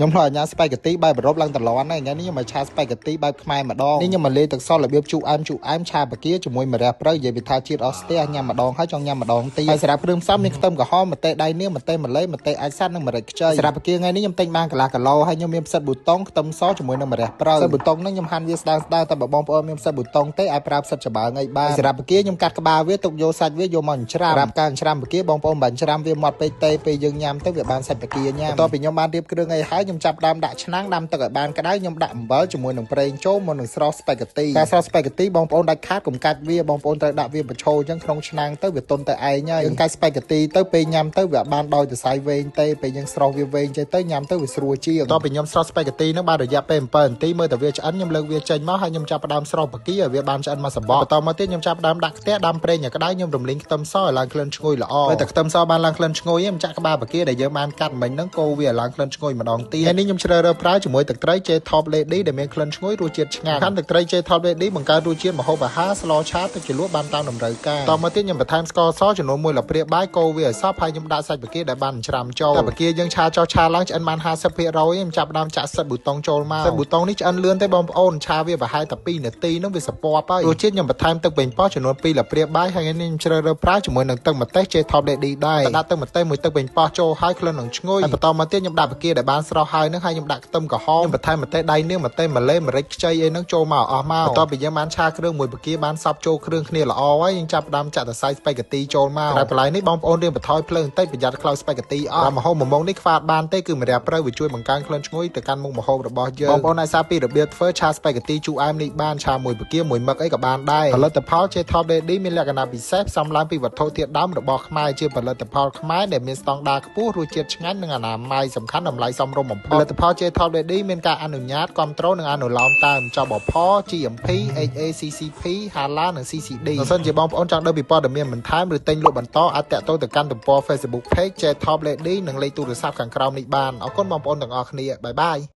ខ្ញុំឆ្លញ់ញ៉ាំស្ប៉ាហ្គេទីបែបអឺរ៉ុបឡើងតឡនហ្នឹងថ្ងៃនេះខ្ញុំមកឆាស្ប៉ាហ្គេទីបែបខ្មែរម្ដងនេះខ្ញុំមកលេទឹកសរបៀបជូរអែមឆាបកាជាមួយម្រះព្រៅនិយាយពីថាជាតិអស់ស្ទះញ៉ាំម្ដងហើយចង់ញ៉ាំម្ដងទៀតហើយសម្រាប់គ្រឿងផ្សំមានខ្ទឹមក្រហមម្ទេសដៃនាងម្ទេសម្លេម្ទេសអាចសាត់និងម្រេចខ្ចីសម្រាប់បកាថ្ងៃនេះខ្ញុំទិញបានកន្លះគីឡូហើយខ្ញុំមានផ្សិតប៊ូតុងខ្ទឹមសជាមួយនឹងម្រះព្រៅផ្សិតប៊ូតុងហ្នឹងខ្ញុំហាន់វាស្ដើងតែបើបងប្អូនមានផ្សិតប៊ូតុងទេអាចប្រើផ្សិតច្បើងអីបានសម្រាប់បកាខ្ញុំកាត់ក្បាលវាទុកយកសាច់វាយកមកច្រាំសម្រាប់ការច្រាំបកាបងប្អូនបាញ់ច្រាំវាមាត់ពេកទេពេលយើងញ៉ាំទៅវាបានសាច់បកាញ៉ាំបន្ទាប់ពីខ្ញុំបានរៀបគ្រឿងអីហើយខ្ញុំចាប់ដើមដាក់ឆ្នាំងដាំទឹកឲ្យបានក្តៅខ្ញុំដាក់អំបិលជាមួយនឹងប្រេងចូលមកនឹងស្រោសស្ប៉ាហ្គេទីការស្រោសស្ប៉ាហ្គេទីបងប្អូនដាច់ខាតកុំកាច់វាបងប្អូនត្រូវដាក់វាបញ្ឈរអញ្ចឹងក្នុងឆ្នាំងទៅវាទន់ទៅឯងហើយយើងកាច់ស្ប៉ាហ្គេទីទៅពេលញ៉ាំទៅវាបានដោយសរសៃវែងទេពេលយើងស្រោសវាវែងចេះទៅញ៉ាំទៅវាស្រួលជាងបន្ទាប់ពីខ្ញុំស្រោសស្ប៉ាហ្គេទីនឹងបានរយៈពេល7នាទីមើលតែវាឆ្អិនខ្ញុំលើកវាចេញមកហើយខ្ញុំចាប់ផ្ដើមស្រោសបកាឲ្យវាបានឆ្អិនមកសបកបន្តមកទៀតខ្ញុំចាប់ផ្ដើមដាក់ខ្ទះដាំប្រេងឲ្យក្តៅខ្ញុំរំលីងខ្ទឹមសឲ្យឡើងក្លិនឈ្ងុយល្អពេលតែខ្ទឹមសបានឡើងក្លិនឈ្ងុយខ្ញុំចាក់ក្បាលបកាដែលយើងបានកាត់មិញហ្នឹងកូរវាឲ្យឡើងក្លិនឈ្ងុយម្ដងទៀតហើយនេះខ្ញុំជ្រើសរើសប្រើជាមួយទឹកត្រី J Top Lady ដែលមានក្លិនឈ្ងុយរសជាតិឆ្ងាញ់ខាងទឹកត្រី J Top Lady បង្កើនរសជាតិម្ហូបអាហារស្លឆាទឹកជ្រលក់បានតាមតម្រូវការតមកទៀតខ្ញុំបន្ថែមស្ករសចំនួន1 ល្ព្រាបាយកូរវាឲ្យសព្វហើយខ្ញុំដាក់សាច់បកាដែលបានច្រាំចូលតែបកាយើងឆាចោះឆាឡើងឆ្អិនបាន 50% ខ្ញុំចាប់ដើមចាក់សិតប៊ូតុងចូលមកសិតប៊ូតុងនេះឆ្អិនលឿនទេបងប្អូនឆាវាប្រហែលតែ2នាទីនឹងវាសពប់ហើយរសជាតិខ្ញុំបន្ថែមទឹកប៉េងប៉ោះចំនួន2 ល្ព្រាបាយហើយថ្ងៃនេះខ្ញុំជ្រើសរើសប្រើជាមួយនឹងទឹកម្ទេស J Top Lady ដែរដាក់ទឹកម្ទេសមួយទឹកប៉េងប៉ោះចូលហើយក្លិននឹងឈ្ងុយហើយបន្តមកទៀតខ្ញុំដាក់បកាដែលបានស្រោសហើយនឹងហើយខ្ញុំដាក់ខ្ទឹមក្រហមខ្ញុំបន្ថែមម្ទេសដៃនាងម្ទេសម្លេម្រេចខ្ចីអីហ្នឹងចូលមកអស់មកបន្ទាប់ពីយើងបានឆាគ្រឿងមួយបកាបានសប់ចូលគ្រឿងគ្នាល្អហើយយើងចាប់ផ្ដើមចាក់តែសាច់ស្ប៉ាហ្គេទីចូលមកតែបន្លែនេះបងប្អូនរៀងបន្ថយភ្លើងបន្តិចប្រយ័ត្នខ្លោចស្ប៉ាហ្គេទីអស់ម្ហូបមួយមុខនេះខ្វាតបានទេគឺម្រះព្រៅវាជួយបង្កើនក្លិនឈ្ងុយទៅកាន់មុខម្ហូបរបស់យើងបងប្អូនអាចសាកពីរបៀបធ្វើឆាស្ប៉ាហ្គេទីជូរអែមនេះបានឆាមួយបកាមួយមឹកអីក៏បានដែរផលិតផល J Top Lady មានលក្ខណៈពិសេសផ្សំឡើងពីវត្ថុធាតុដើមរបស់ខ្មែរជាផលិតផលខ្មែរដែលមានស្តង់ដារខ្ពស់រសជាតិឆ្ងាញ់និងអនាម័យសំខាន់តម្លៃសមរម្យបំផុតផលិតផល J Top Lady មានការអនុញ្ញាតគ្រប់គ្រងនិងអនុលោមតាមចបផ GMP HACCP HALA និង CCD បើសិនជាបងប្អូនចង់ដឹងពីព័ត៌មានបន្ថែមឬទិញលក់បន្តអាចតាក់ទងទៅកាន់ទំព័រ Facebook Page J Top Lady និងលេខទូរស័ព្ទខាងក្រោមនេះបានអរគុណបងប្អូនទាំងអស់គ្នាបាយបាយ